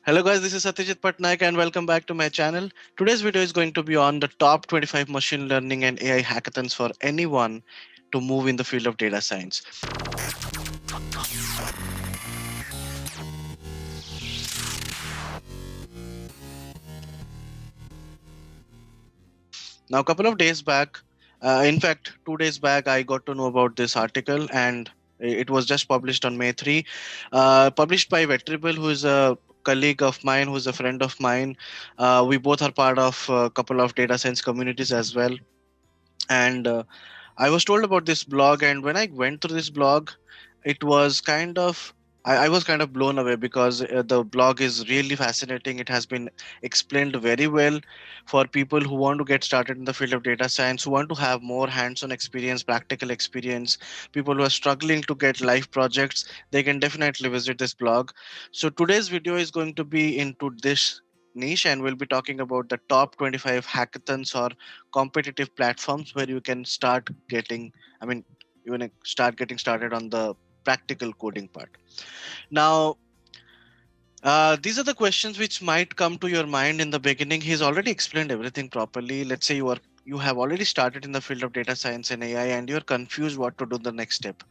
Hello guys, this is Satyajit Patnaik and welcome back to my channel. Today's video is going to be on the top 25 machine learning and AI hackathons for anyone to move in the field of data science. Now, a couple of days back, in fact, 2 days back, I got to know about this article and it was just published on May 3, published by Vetribal, who is a colleague of mine, who is a friend of mine. We both are part of a couple of data science communities as well. And I was told about this blog, and when I went through this blog, it was kind of I was kind of blown away because the blog is really fascinating. It has been explained very well for people who want to get started in the field of data science, who want to have more hands-on experience, practical experience, people who are struggling to get live projects. They can definitely visit this blog. So today's video is going to be into this niche, and we'll be talking about the top 25 hackathons or competitive platforms where you can start getting I mean you want to start getting started on the practical coding part. Now, these are the questions which might come to your mind in the beginning. He's already explained everything properly. Let's say you have already started in the field of data science and AI and you're confused what to do the next step.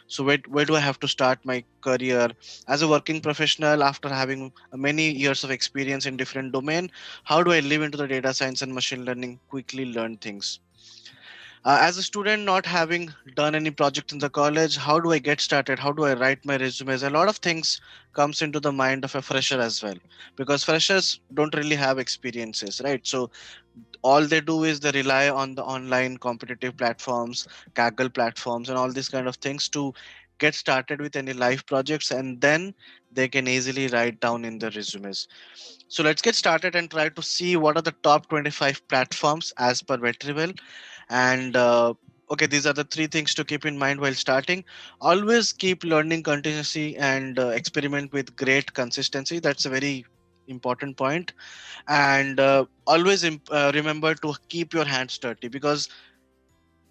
So where do I have to start my career as a working professional after having many years of experience in different domain? How do I live into the data science and machine learning, quickly learn things? As a student not having done any project in the college, how do I get started? How do I write my resumes? A lot of things comes into the mind of a fresher as well, because freshers don't really have experiences, right? So all they do is they rely on the online competitive platforms, Kaggle platforms, and all these kind of things to get started with any live projects, and then they can easily write down in their resumes. So let's get started and try to see what are the top 25 platforms as per Vetrivel. And okay, these are the three things to keep in mind while starting. Always keep learning continuously and experiment with great consistency. That's a very important point. And always remember to keep your hands dirty, because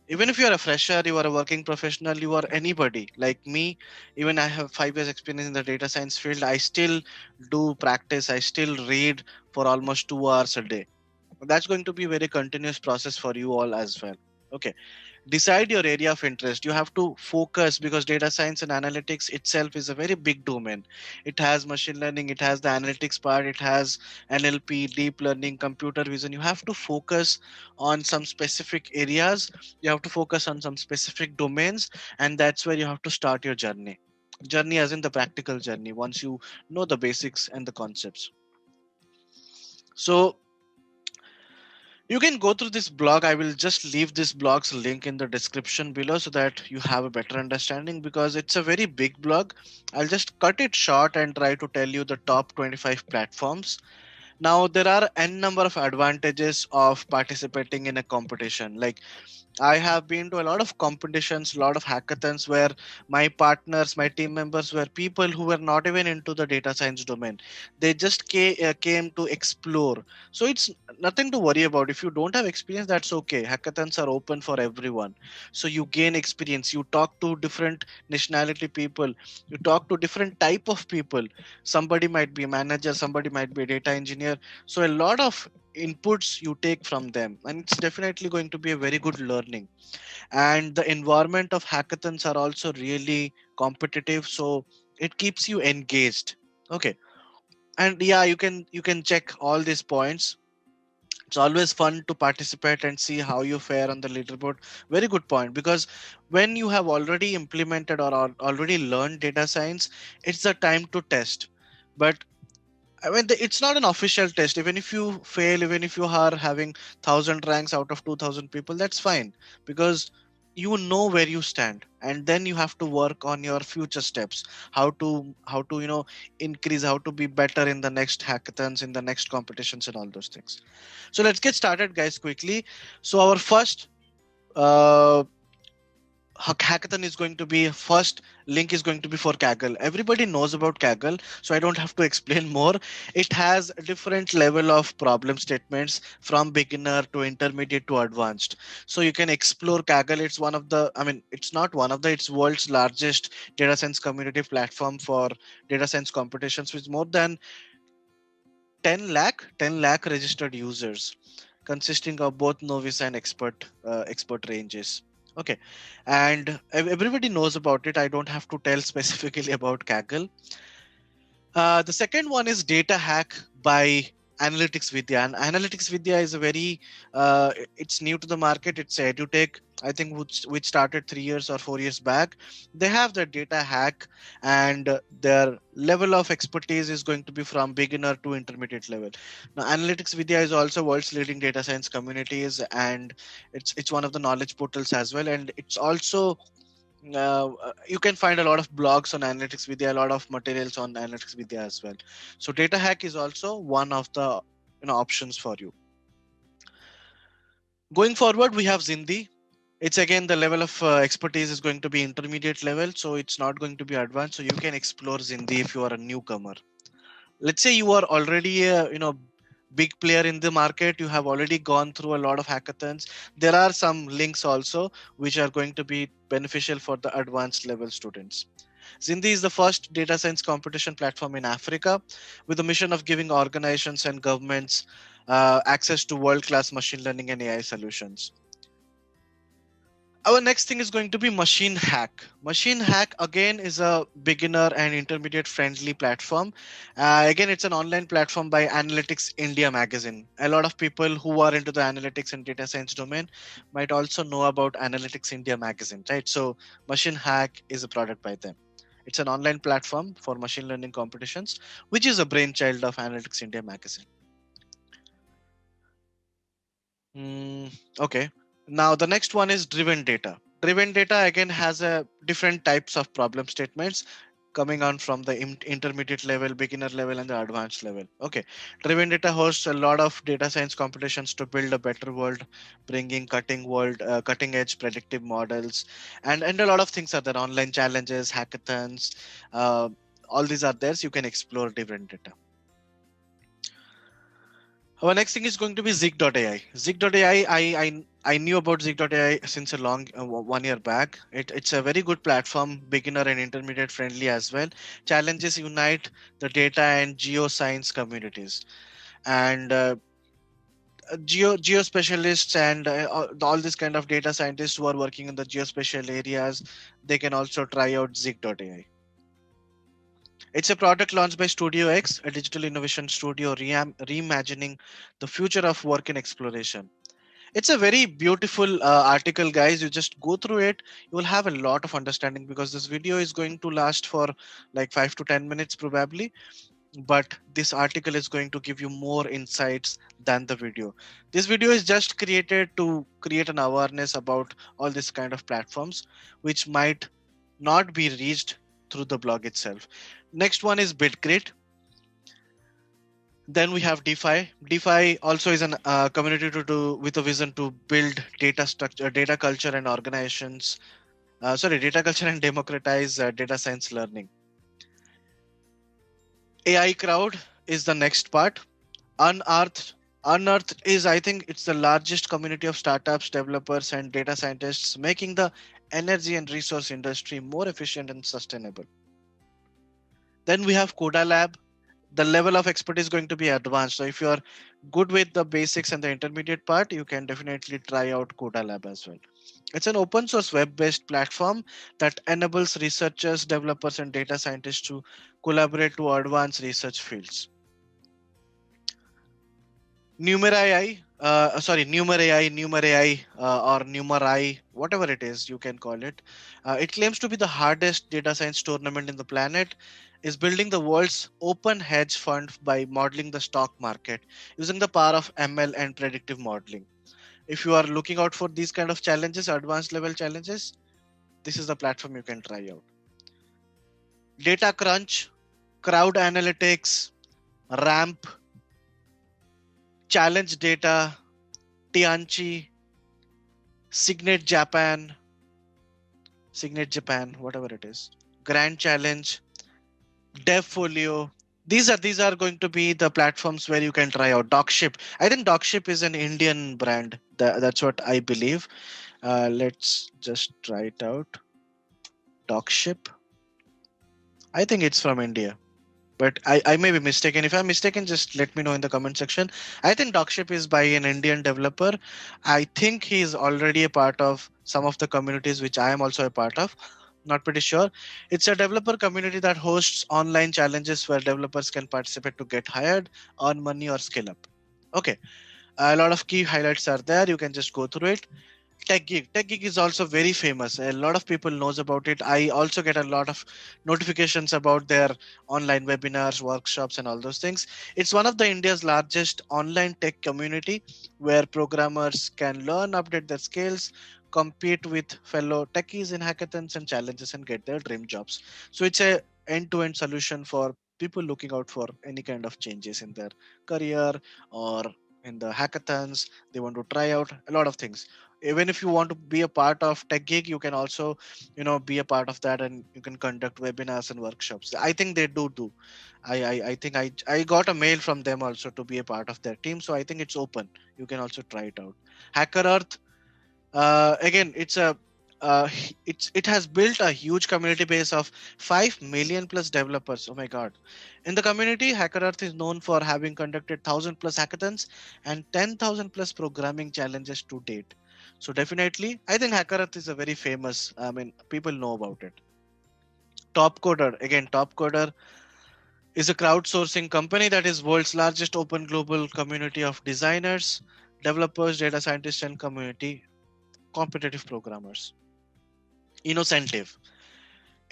even if you're a fresher, you are a working professional, you are anybody like me. Even I have 5 years experience in the data science field, I still do practice, I still read for almost 2 hours a day. That's going to be a very continuous process for you all as well. Okay, decide your area of interest. You have to focus, because data science and analytics itself is a very big domain. It has machine learning, it has the analytics part, it has NLP, deep learning, computer vision. You have to focus on some specific areas, you have to focus on some specific domains, and that's where you have to start your journey as in the practical journey, once you know the basics and the concepts. So you can go through this blog. I will just leave this blog's link in the description below so that you have a better understanding, because it's a very big blog. I'll just cut it short and try to tell you the top 25 platforms. Now, there are n number of advantages of participating in a competition. Like, I have been to a lot of competitions, a lot of hackathons where my partners, my team members were people who were not even into the data science domain. They just came to explore. So it's nothing to worry about. If you don't have experience, that's okay. Hackathons are open for everyone. So you gain experience. You talk to different nationality people. You talk to different type of people. Somebody might be a manager, somebody might be a data engineer. So a lot of inputs you take from them, and it's definitely going to be a very good learning. And the environment of hackathons are also really competitive, so it keeps you engaged. Okay, and yeah, you can check all these points. It's always fun to participate and see how you fare on the leaderboard. Very good point, because when you have already implemented or already learned data science, it's the time to test. But I mean, it's not an official test. Even if you fail, even if you are having 1,000 ranks out of 2,000 people, that's fine, because you know where you stand, and then you have to work on your future steps. How to increase, how to be better in the next hackathons, in the next competitions, and all those things. So let's get started, guys, quickly. So our first uh, hackathon is going to be, first link is going to be for Kaggle. Everybody knows about Kaggle, so I don't have to explain more. It has a different level of problem statements, from beginner to intermediate to advanced. So you can explore Kaggle. It's one of the, I mean, it's not one of the, it's world's largest data science community platform for data science competitions, with more than 10 lakh registered users, consisting of both novice and expert ranges. Okay, and everybody knows about it. I don't have to tell specifically about Kaggle. The second one is Data Hack by Analytics Vidya. And Analytics Vidya is a very, it's new to the market. It's a edutech, I think, which started 3 years or 4 years back. They have the Data Hack, and their level of expertise is going to be from beginner to intermediate level. Now, Analytics Vidya is also world's leading data science communities, and it's one of the knowledge portals as well. And it's also you can find a lot of blogs on Analytics Vidya, a lot of materials on Analytics Vidya as well. So Data Hack is also one of the options for you. Going forward, we have Zindi. It's again the level of expertise is going to be intermediate level, so it's not going to be advanced. So you can explore Zindi if you are a newcomer. Let's say you are already a big player in the market. You have already gone through a lot of hackathons. There are some links also which are going to be beneficial for the advanced level students. Zindi is the first data science competition platform in Africa, with the mission of giving organizations and governments access to world-class machine learning and AI solutions. Our next thing is going to be Machine Hack. Machine Hack again is a beginner and intermediate friendly platform. Again, it's an online platform by Analytics India magazine. A lot of people who are into the analytics and data science domain might also know about Analytics India magazine, right? So Machine Hack is a product by them. It's an online platform for machine learning competitions, which is a brainchild of Analytics India magazine. Okay. Now the next one is driven data. Driven data again has a different types of problem statements coming on from the intermediate level, beginner level, and the advanced level. Okay. Driven data hosts a lot of data science competitions to build a better world, bringing cutting edge predictive models, and a lot of things are there. Online challenges, hackathons, uh, all these are there. So you can explore different data. Our next thing is going to be Zig.ai. Zig.ai, I knew about Zig.ai since a long 1 year back. It's a very good platform, beginner and intermediate friendly as well. Challenges unite the data and geoscience communities, and geospecialists and all this kind of data scientists who are working in the geospatial areas, they can also try out Zig.ai. It's a product launched by Studio X, a digital innovation studio reimagining the future of work in exploration. It's a very beautiful article, guys. You just go through it. You will have a lot of understanding because this video is going to last for like 5 to 10 minutes probably. But this article is going to give you more insights than the video. This video is just created to create an awareness about all this kind of platforms, which might not be reached through the blog itself. Next one is Bitgrit. Then we have DeFi. DeFi also is an community to do with a vision to build data structure, data culture, and organizations. Data culture and democratize data science learning. AI Crowd is the next part. Unearthed. Unearthed is, I think, it's the largest community of startups, developers, and data scientists, making the energy and resource industry more efficient and sustainable. Then we have Coda Lab. The level of expert is going to be advanced. So if you are good with the basics and the intermediate part, you can definitely try out Coda Lab as well. It's an open source web-based platform that enables researchers, developers, and data scientists to collaborate to advance research fields. Numerai, Numerai, or Numerai, whatever it is, you can call it. It claims to be the hardest data science tournament in the planet, is building the world's open hedge fund by modeling the stock market using the power of ML and predictive modeling. If you are looking out for these kind of challenges, advanced level challenges, this is the platform you can try out. Data Crunch, Crowd Analytics, Ramp, Challenge Data, Tianchi, Signet Japan, whatever it is, Grand Challenge, DevFolio. These are going to be the platforms where you can try out. Docship. I think Docship is an Indian brand. That's what I believe. Let's just try it out. Docship. I think it's from India. but I may be mistaken. If I'm mistaken, just let me know in the comment section. I think Docship is by an Indian developer. I think he's already a part of some of the communities which I am also a part of. Not pretty sure. It's a developer community that hosts online challenges where developers can participate to get hired, earn money, or scale up. Okay, a lot of key highlights are there. You can just go through it. TechGeek is also very famous. A lot of people knows about it. I also get a lot of notifications about their online webinars, workshops, and all those things. It's one of the India's largest online tech community where programmers can learn, update their skills, compete with fellow techies in hackathons and challenges, and get their dream jobs. So it's a end-to-end solution for people looking out for any kind of changes in their career or in the hackathons. They want to try out a lot of things. Even if you want to be a part of tech gig, you can also be a part of that, and you can conduct webinars and workshops. I think they do. I think I got a mail from them also to be a part of their team, so I think it's open. You can also try it out. Hacker Earth, again, it has built a huge community base of 5 million plus developers. Oh my god. In the community, Hacker Earth is known for having conducted 1,000 plus hackathons and 10,000 plus programming challenges to date. So definitely, I think Hacker Earth is a very famous, I mean, people know about it. Top Coder, again, Top Coder is a crowdsourcing company that is world's largest open global community of designers, developers, data scientists, and community competitive programmers. Innocentive,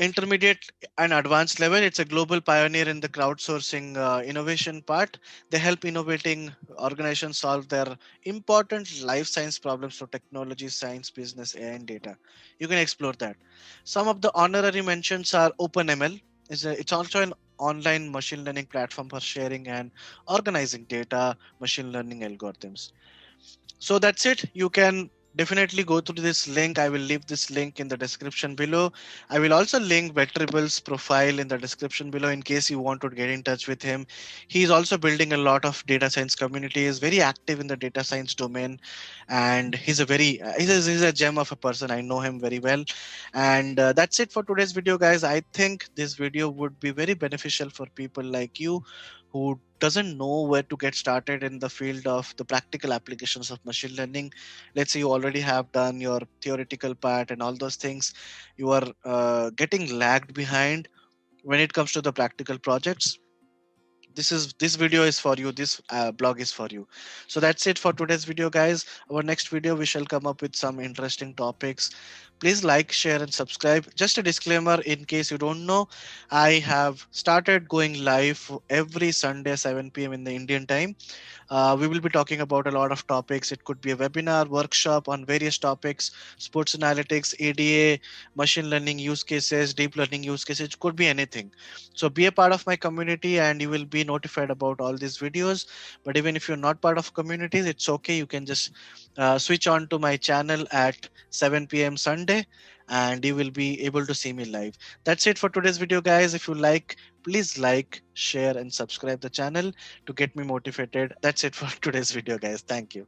intermediate and advanced level, it's a global pioneer in the crowdsourcing innovation part. They help innovating organizations solve their important life science problems through technology, science, business, AI, and data. You can explore that. Some of the honorary mentions are OpenML. It's also an online machine learning platform for sharing and organizing data, machine learning algorithms. So that's it. You can definitely go through this link. I will leave this link in the description below. I will also link Vetrible's profile in the description below in case you want to get in touch with him. He's also building a lot of data science communities, very active in the data science domain, and he's a gem of a person. I know him very well. And that's it for today's video, guys. I think this video would be very beneficial for people like you who doesn't know where to get started in the field of the practical applications of machine learning. Let's say you already have done your theoretical part and all those things. You are getting lagged behind when it comes to the practical projects. This video is for you. This blog is for you. So that's it for today's video, guys. Our next video, we shall come up with some interesting topics. Please like, share, and subscribe. Just a disclaimer in case you don't know, I have started going live every Sunday 7 p.m. in the Indian time. We will be talking about a lot of topics. It could be a webinar, workshop on various topics: sports analytics, ADA, machine learning use cases, deep learning use cases. It could be anything. So be a part of my community and you will be notified about all these videos. But even if you're not part of communities, it's okay. You can just switch on to my channel at 7 p.m. Sunday and you will be able to see me live. That's it for today's video, guys. If you like, please like, share, and subscribe the channel to get me motivated. That's it for today's video, guys. Thank you.